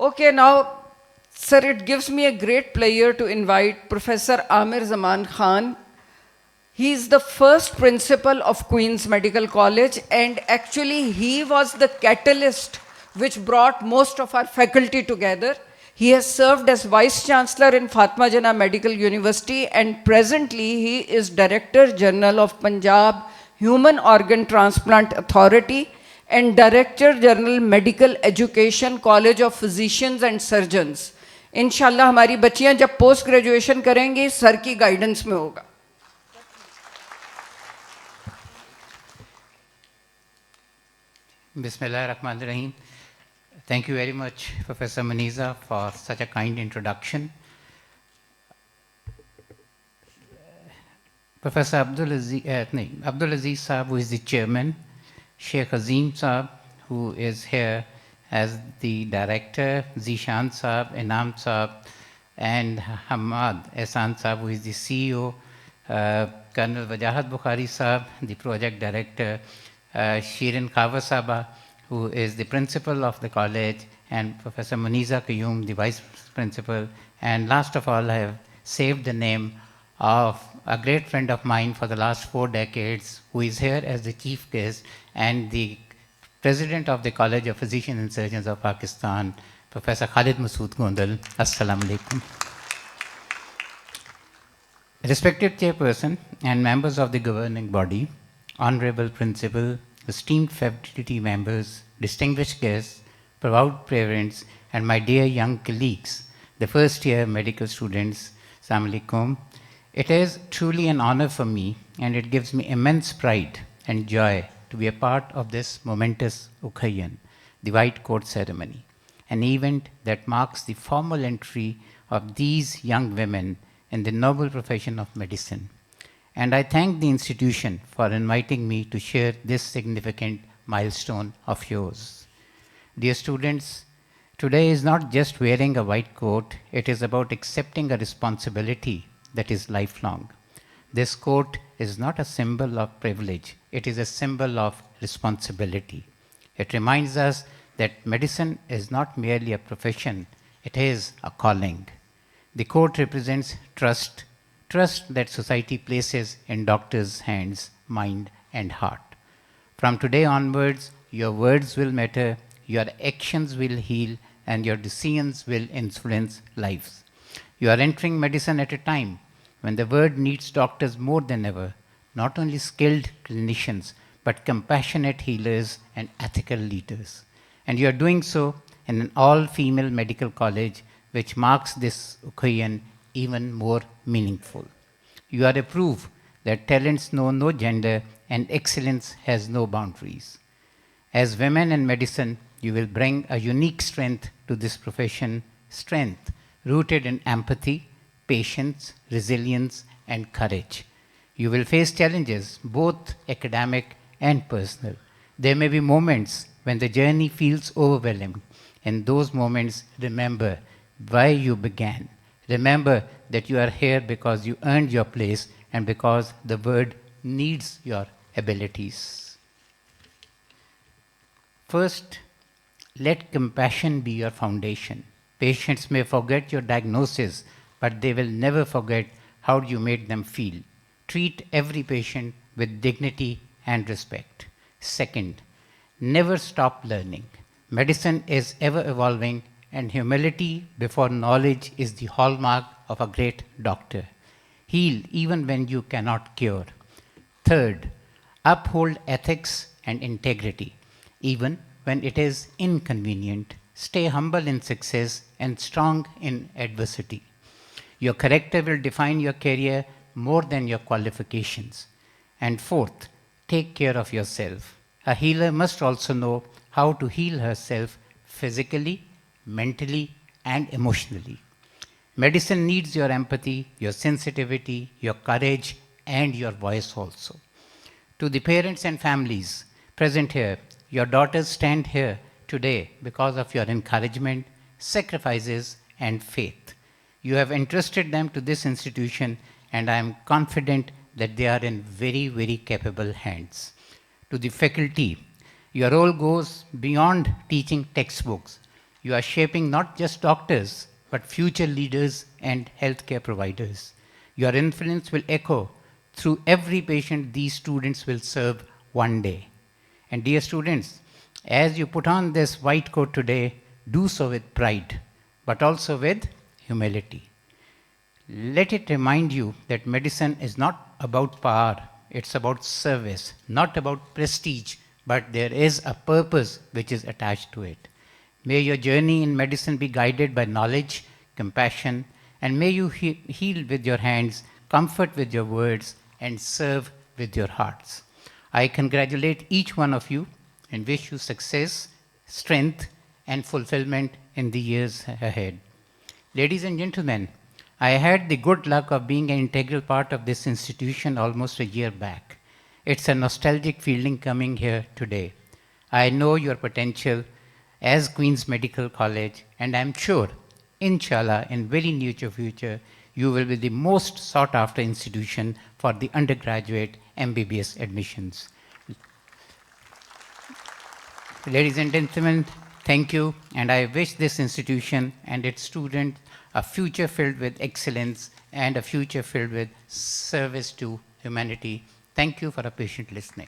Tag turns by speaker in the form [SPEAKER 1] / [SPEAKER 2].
[SPEAKER 1] Okay, now, sir, it gives me a great pleasure to invite Professor Amir Zaman Khan. He is the first principal of Queen's Medical College, and actually, he was the catalyst which brought most of our faculty together. He has served as Vice Chancellor in Fatma Jana Medical University, and presently, he is Director General of Punjab Human Organ Transplant Authority and Director General Medical Education College of Physicians and Surgeons. इंशाल्लाह हमारी बच्चियां जब post graduation करेंगी sir की guidance में होगा.
[SPEAKER 2] Bismillahirrahmanirrahim. Thank you very much, Professor Muniza, for such a kind introduction. Professor Abdul Aziz Saab, who is the chairman, Sheikh Azim Saab, who is here as the director, Zishan Saab, Inam Saab, and Hamad Ehsan Saab, who is the CEO, Colonel Wajahat Bukhari Saab, the project director, Shirin Khawa Saba, who is the principal of the college, and Professor Muniza Qayyum, the vice principal, and last of all, I have saved the name of a great friend of mine for the last 4 decades, who is here as the chief guest, and the President of the College of Physicians and Surgeons of Pakistan, Professor Khalid Masood Gondal. Assalamu alaikum. Respected Chairperson and members of the governing body, Honorable Principal, esteemed faculty members, distinguished guests, proud parents, and my dear young colleagues, the first year medical students, Assalamu alaikum. It is truly an honor for me, and it gives me immense pride and joy to be a part of this momentous occasion, the White Coat Ceremony, an event that marks the formal entry of these young women in the noble profession of medicine. And I thank the institution for inviting me to share this significant milestone of yours. Dear students, today is not just wearing a white coat, it is about accepting a responsibility that is lifelong. This coat is not a symbol of privilege, it is a symbol of responsibility. It reminds us that medicine is not merely a profession, it is a calling. The coat represents trust, trust that society places in doctors' hands, mind, and heart. From today onwards, your words will matter, your actions will heal, and your decisions will influence lives. You are entering medicine at a time when the world needs doctors more than ever, not only skilled clinicians, but compassionate healers and ethical leaders. And you are doing so in an all-female medical college, which makes this occasion even more meaningful. You are a proof that talents know no gender and excellence has no boundaries. As women in medicine, you will bring a unique strength to this profession, strength rooted in empathy, patience, resilience, and courage. You will face challenges, both academic and personal. There may be moments when the journey feels overwhelming. In those moments, remember why you began. Remember that you are here because you earned your place and because the world needs your abilities. First, let compassion be your foundation. Patients may forget your diagnosis, but they will never forget how you made them feel. Treat every patient with dignity and respect. Second, never stop learning. Medicine is ever evolving, and humility before knowledge is the hallmark of a great doctor. Heal even when you cannot cure. Third, uphold ethics and integrity, even when it is inconvenient. Stay humble in success and strong in adversity. Your character will define your career more than your qualifications. And fourth, take care of yourself. A healer must also know how to heal herself physically, mentally, and emotionally. Medicine needs your empathy, your sensitivity, your courage, and your voice also. To the parents and families present here, your daughters stand here today because of your encouragement, sacrifices, and faith. You have entrusted them to this institution, and I am confident that they are in very, very capable hands. To the faculty, your role goes beyond teaching textbooks. You are shaping not just doctors, but future leaders and healthcare providers. Your influence will echo through every patient these students will serve one day. And dear students, as you put on this white coat today, do so with pride, but also with humility. Let it remind you that medicine is not about power, it's about service, not about prestige, but there is a purpose which is attached to it. May your journey in medicine be guided by knowledge, compassion, and may you heal with your hands, comfort with your words, and serve with your hearts. I congratulate each one of you and wish you success, strength, and fulfillment in the years ahead. Ladies and gentlemen, I had the good luck of being an integral part of this institution almost a year back. It's a nostalgic feeling coming here today. I know your potential as Queen's Medical College, and I'm sure, inshallah, in very near future, you will be the most sought after institution for the undergraduate MBBS admissions. Ladies and gentlemen, thank you, and I wish this institution and its students a future filled with excellence and a future filled with service to humanity. Thank you for a patient listening.